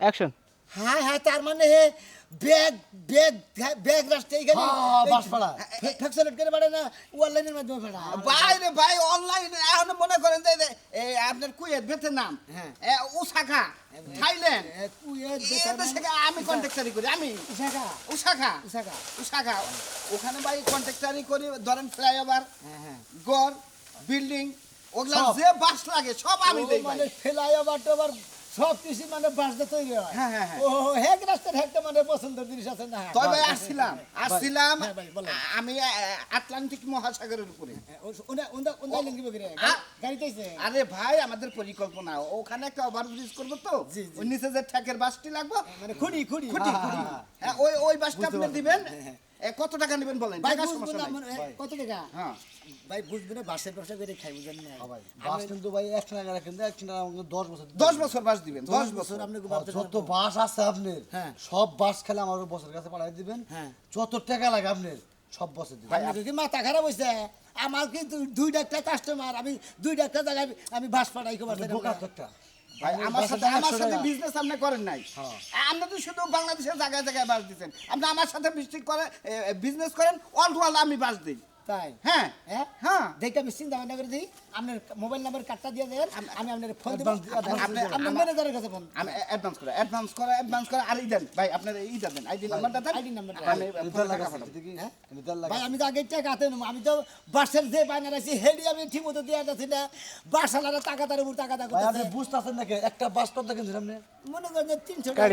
Action. হ্যাঁ হ্যাঁ, তার মানে হে ব্যাগ ব্যাগ ব্যাগ রাস্তা এখানে বাসপাড়া। ফ্যাক্সলেট করে পারে না, অনলাইনের মাধ্যমে পারে। ভাই রে ভাই, অনলাইন এখন মনে করেন যে এই আপনার কুয়েত ভিয়েতনাম, হ্যাঁ। ওসাকা, থাইল্যান্ড, কুয়েত এটা থেকে আমি কন্ট্রাক্টারি করি, আমি উসাকা ওসাকা উসাকা ওসাকা ওখানে ভাই কন্ট্রাক্টারি করি। ধরেন ফ্লাইওভার, হ্যাঁ হ্যাঁ, গড়, বিল্ডিং, ওগুলা সব। যে বাস লাগে সব আমি দেই ভাই। মানে ফ্লাইওভার টোভার সব কিছু মানে বাসটা তৈরি হয়। হ্যাঁ, হ্যাঁ, হ্যাঁ। ও হেক রাস্তার হেকটা মানে পছন্দের জিনিস আছে না। তবে ভাই আসছিলাম হ্যাঁ ভাই, বলেন। আমি আটলান্টিক মহাসাগরের উপরে। ওন্দাইলেন কি বকরে আ- গাড়িতে আইছে। আরে ভাই, আমাদের পরিকল্পনা ওখানে একটা ওভারব্রিজ করবো তো, জি, জি। ওই নিচে যে ট্যাকের বাসটি লাগবে, মানে খুঁড়ি খুঁড়ি খুঁটি, খুঁটি। হ্যাঁ, ওই বাসটা আপনি দিবেন। কত টাকা নেবেন বলেন? ভাই টাকা বুঝবো সমস্যা না, নাই। মানে, কত টাকা? হ্যাঁ, ভাই বুঝবে না, বাসের ব্যবসা করে খাই বুঝেন না। ভাই বাস কিন্তু ভাই 1 টাকা রাখেন, 1 টাকা আমাকে 10 বছর 10 বছর বাস দিবেন, 10 বছর। আপনি যত বাস আছে আপনার হ্যাঁ। সব বাস খেলে আমার বছর কাছে পাঠাই দিবেন। হ্যাঁ। যত টাকা লাগে আপনার সব বছর দিবেন। আপনার কি মাথা খারাপ হইছে? আমার কিন্তু 2 একটা কাস্টমার, আমি 2 একটা জায়গায় আমি বাস পাঠাই কো আপনি বোকা তো একটা। ভাই আমার সাথে 100 টাকা। বিজনেস আপনি করেন নাই। হ্যাঁ। আপনি তো শুধু বাংলাদেশের জায়গায় জায়গায় বাস দিচ্ছেন। আপনি আমার সাথে বিজনেস করেন, অল টু অল আমি বাস দিই। তাই হ্যাঁ হ্যাঁ হ্যাঁ। দেখে আমি চিন্তা ভাবনা করে দিই, আপনার মোবাইল নাম্বার কার্ডটা দিয়ে দেন, আমি আপনার ফোন দেব। আপনি- আপনার ম্যানেজারের কাছে ফোন। আমি অ্যাডভান্স করে আর ই দেন ভাই, আপনার ই দেন, আইডি নাম্বারটা দেন। ID নাম্বারটা। আমি এটা পরে লাগা টাকা আছে, পাঠাবো। দেখি। হ্যাঁ? এটা লাগা ভাই আছে। আমি তো আগে টাকা হাতে নেবো, আমি তো বাসের যে বায়না আছি হেডি আমি ঠিক মতো দিয়ে যাচ্ছি না, বাসালারা টাকা তার উপর টাকা ভাই করতেছে। আপনি বুঝতেছেন নাকি একটা বাস কত কিনছেন আপনি? মনে করেন যে 300 গাড়ি।